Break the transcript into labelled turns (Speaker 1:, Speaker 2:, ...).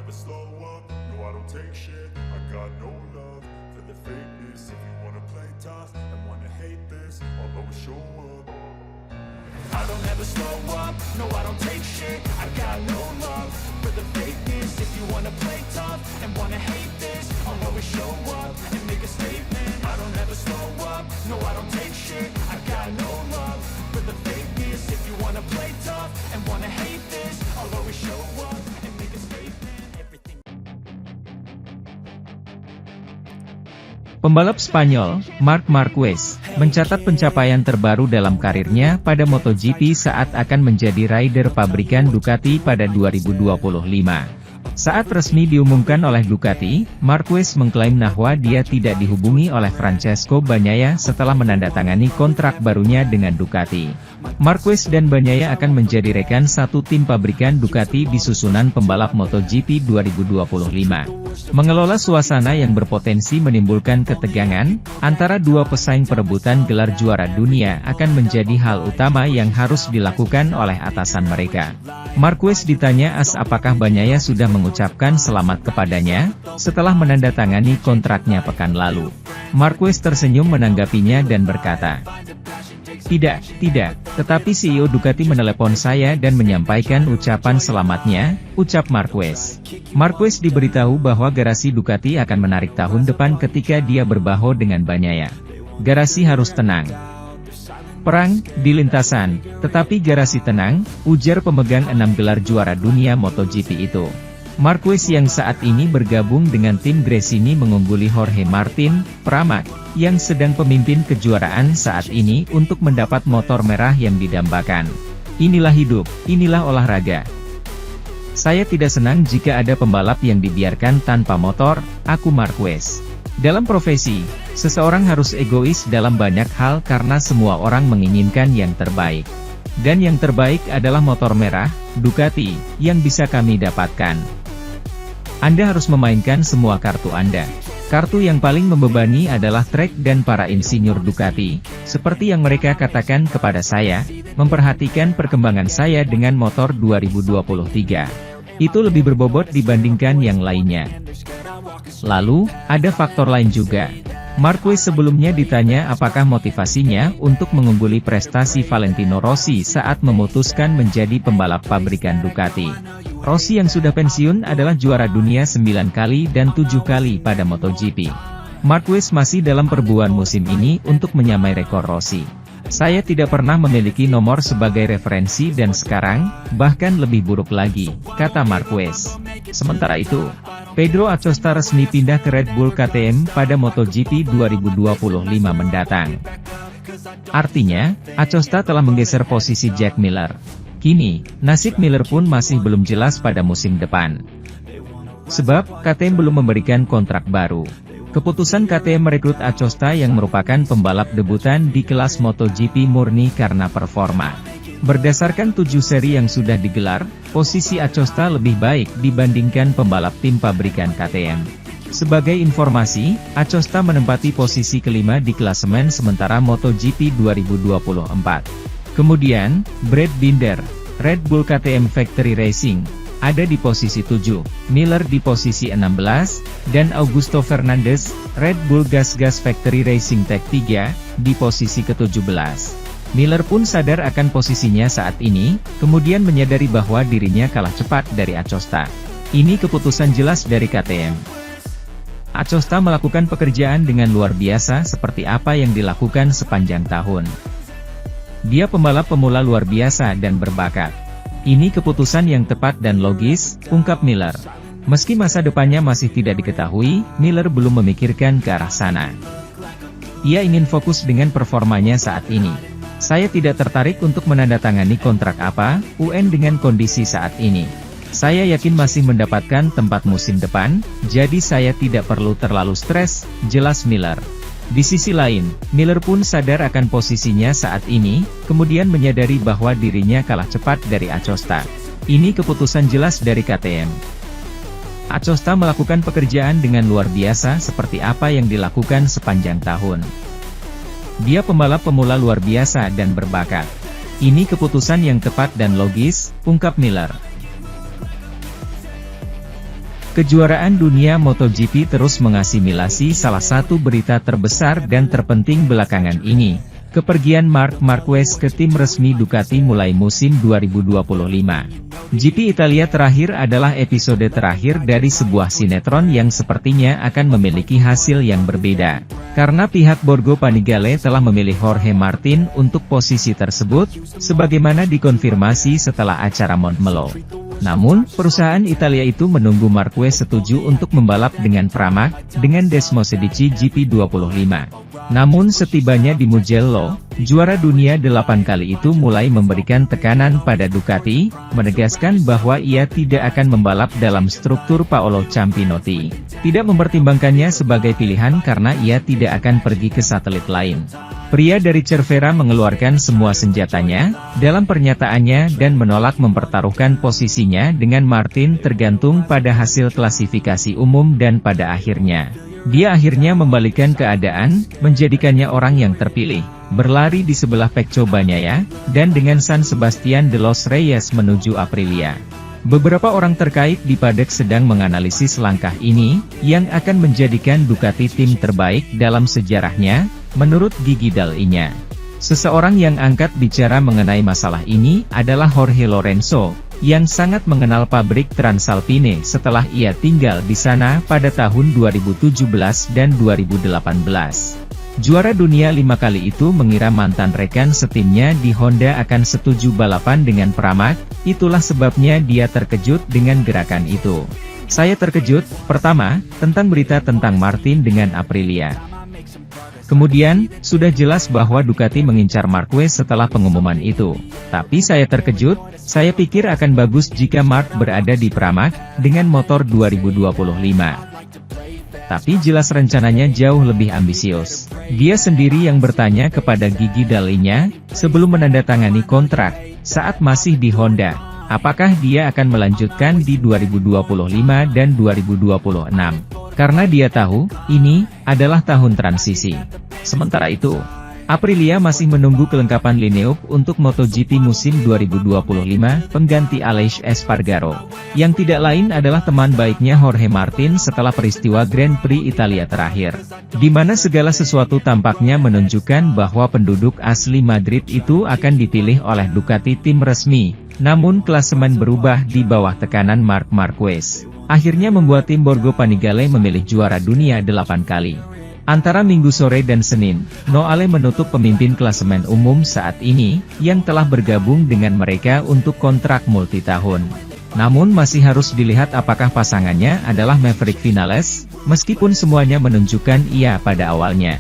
Speaker 1: never slow up, no I don't take shit. I got no love for the fakeness. If you wanna play tough and wanna hate this, I'll always show up. I don't ever slow up, no I don't take shit. I got no love for the fakeness. If you wanna play tough and wanna hate this, I'll always show up and make a statement. I don't ever slow up, no I don't take shit. I got no love for the fakeness. If you wanna play tough and wanna hate this, I'll always show up and make a statement. Everything.
Speaker 2: Pembalap Spanyol, Marc Marquez, mencatat pencapaian terbaru dalam karirnya pada MotoGP saat akan menjadi rider pabrikan Ducati pada 2025. Saat resmi diumumkan oleh Ducati, Marquez mengklaim bahwa dia tidak dihubungi oleh Francesco Bagnaia setelah menandatangani kontrak barunya dengan Ducati. Marquez dan Bagnaia akan menjadi rekan satu tim pabrikan Ducati di susunan pembalap MotoGP 2025. Mengelola suasana yang berpotensi menimbulkan ketegangan antara dua pesaing perebutan gelar juara dunia akan menjadi hal utama yang harus dilakukan oleh atasan mereka. Marquez ditanya apakah Bagnaia sudah mengucapkan selamat kepadanya setelah menandatangani kontraknya pekan lalu. Marquez tersenyum menanggapinya dan berkata, Tidak, tetapi CEO Ducati menelepon saya dan menyampaikan ucapan selamatnya, ucap Marquez. Marquez diberitahu bahwa garasi Ducati akan menarik tahun depan ketika dia berbaho dengan Bagnaia. Garasi harus tenang. Perang di lintasan, tetapi garasi tenang, ujar pemegang 6 gelar juara dunia MotoGP itu. Marquez yang saat ini bergabung dengan tim Gresini mengungguli Jorge Martin, Pramac, yang sedang pemimpin kejuaraan saat ini untuk mendapat motor merah yang didambakan. Inilah hidup, inilah olahraga. Saya tidak senang jika ada pembalap yang dibiarkan tanpa motor, aku Marquez. Dalam profesi, seseorang harus egois dalam banyak hal karena semua orang menginginkan yang terbaik. Dan yang terbaik adalah motor merah, Ducati, yang bisa kami dapatkan. Anda harus memainkan semua kartu Anda. Kartu yang paling membebani adalah trek dan para insinyur Ducati, seperti yang mereka katakan kepada saya, memperhatikan perkembangan saya dengan motor 2023. Itu lebih berbobot dibandingkan yang lainnya. Lalu, ada faktor lain juga. Marquez sebelumnya ditanya apakah motivasinya untuk mengungguli prestasi Valentino Rossi saat memutuskan menjadi pembalap pabrikan Ducati. Rossi yang sudah pensiun adalah juara dunia 9 kali dan 7 kali pada MotoGP. Marquez masih dalam perburuan musim ini untuk menyamai rekor Rossi. Saya tidak pernah memiliki nomor sebagai referensi dan sekarang, bahkan lebih buruk lagi, kata Marquez. Sementara itu, Pedro Acosta resmi pindah ke Red Bull KTM pada MotoGP 2025 mendatang. Artinya, Acosta telah menggeser posisi Jack Miller. Kini, nasib Miller pun masih belum jelas pada musim depan. Sebab, KTM belum memberikan kontrak baru. Keputusan KTM merekrut Acosta yang merupakan pembalap debutan di kelas MotoGP murni karena performa. Berdasarkan 7 seri yang sudah digelar, posisi Acosta lebih baik dibandingkan pembalap tim pabrikan KTM. Sebagai informasi, Acosta menempati posisi kelima di klasemen sementara MotoGP 2024. Kemudian, Brad Binder, Red Bull KTM Factory Racing, ada di posisi 7, Miller di posisi 16, dan Augusto Fernandez, Red Bull Gas Factory Racing Tech 3, di posisi ke-17. Miller pun sadar akan posisinya saat ini, kemudian menyadari bahwa dirinya kalah cepat dari Acosta. Ini keputusan jelas dari KTM. Acosta melakukan pekerjaan dengan luar biasa seperti apa yang dilakukan sepanjang tahun. Dia pembalap pemula luar biasa dan berbakat. Ini keputusan yang tepat dan logis, ungkap Miller. Meski masa depannya masih tidak diketahui, Miller belum memikirkan ke arah sana. Ia ingin fokus dengan performanya saat ini. Saya tidak tertarik untuk menandatangani kontrak apa, UN dengan kondisi saat ini. Saya yakin masih mendapatkan tempat musim depan, jadi saya tidak perlu terlalu stres, jelas Miller. Di sisi lain, Miller pun sadar akan posisinya saat ini, kemudian menyadari bahwa dirinya kalah cepat dari Acosta. Ini keputusan jelas dari KTM. Acosta melakukan pekerjaan dengan luar biasa seperti apa yang dilakukan sepanjang tahun. Dia pembalap pemula luar biasa dan berbakat. Ini keputusan yang tepat dan logis, ungkap Miller. Kejuaraan dunia MotoGP terus mengasimilasi salah satu berita terbesar dan terpenting belakangan ini, kepergian Marc Marquez ke tim resmi Ducati mulai musim 2025. GP Italia terakhir adalah episode terakhir dari sebuah sinetron yang sepertinya akan memiliki hasil yang berbeda, karena pihak Borgo Panigale telah memilih Jorge Martin untuk posisi tersebut, sebagaimana dikonfirmasi setelah acara Montmello. Namun, perusahaan Italia itu menunggu Marquez setuju untuk membalap dengan Pramac, dengan Desmosedici GP25. Namun setibanya di Mugello, juara dunia 8 kali itu mulai memberikan tekanan pada Ducati, menegaskan bahwa ia tidak akan membalap dalam struktur Paolo Campinotti. Tidak mempertimbangkannya sebagai pilihan karena ia tidak akan pergi ke satelit lain. Pria dari Cervera mengeluarkan semua senjatanya, dalam pernyataannya dan menolak mempertaruhkan posisinya dengan Martin tergantung pada hasil klasifikasi umum dan pada akhirnya, dia akhirnya membalikkan keadaan, menjadikannya orang yang terpilih, berlari di sebelah Pecco Bagnaia, dan dengan San Sebastian de los Reyes menuju Aprilia. Beberapa orang terkait di paddock sedang menganalisis langkah ini, yang akan menjadikan Ducati tim terbaik dalam sejarahnya, menurut Gigi Dall'Igna. Seseorang yang angkat bicara mengenai masalah ini adalah Jorge Lorenzo, yang sangat mengenal pabrik Transalpine setelah ia tinggal di sana pada tahun 2017 dan 2018. Juara dunia 5 kali itu mengira mantan rekan setimnya di Honda akan setuju balapan dengan Pramac, itulah sebabnya dia terkejut dengan gerakan itu. Saya terkejut, pertama, tentang berita tentang Martin dengan Aprilia. Kemudian, sudah jelas bahwa Ducati mengincar Marquez setelah pengumuman itu. Tapi saya terkejut, saya pikir akan bagus jika Marc berada di Pramac, dengan motor 2025. Tapi jelas rencananya jauh lebih ambisius. Dia sendiri yang bertanya kepada Gigi Dall'Igna, sebelum menandatangani kontrak, saat masih di Honda, apakah dia akan melanjutkan di 2025 dan 2026. Karena dia tahu, ini adalah tahun transisi. Sementara itu, Aprilia masih menunggu kelengkapan lineup untuk MotoGP musim 2025, pengganti Aleix Espargaro, yang tidak lain adalah teman baiknya Jorge Martin setelah peristiwa Grand Prix Italia terakhir, di mana segala sesuatu tampaknya menunjukkan bahwa penduduk asli Madrid itu akan dipilih oleh Ducati tim resmi, namun klasemen berubah di bawah tekanan Marc Marquez. Akhirnya membuat tim Borgo Panigale memilih juara dunia 8 kali. Antara Minggu sore dan Senin, Noale menutup pemimpin klasemen umum saat ini, yang telah bergabung dengan mereka untuk kontrak multitahun. Namun masih harus dilihat apakah pasangannya adalah Maverick Vinales, meskipun semuanya menunjukkan iya pada awalnya.